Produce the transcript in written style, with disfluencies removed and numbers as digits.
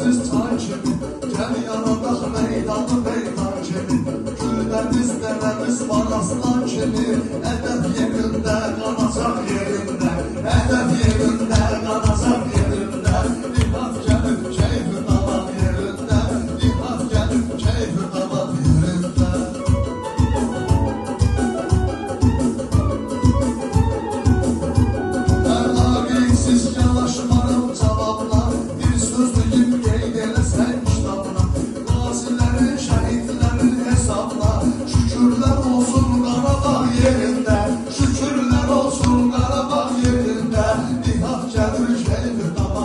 Sessiz çay kimi, gel yanındaq meydanı meydan kimi. Güldəniz dənəmiz var aslan kimi. Ədəb yerində, qalacaq yerində. Ədəb yerində, qalacaq yerində. Nihat gəlib, keyfi davam yerində. Nihat gəlib, keyfi davam yerində. Mən laqeydsiz yanaşmarım cavabla. Bir sözlüyüm qeyd eləsən kitabına. Qazilərin, şəhidlərin hesabla. Şükürlər olsun Qarabağ yerində. Şükürlər olsun Qarabağ yerində. Nihat gəlir, keyfi davam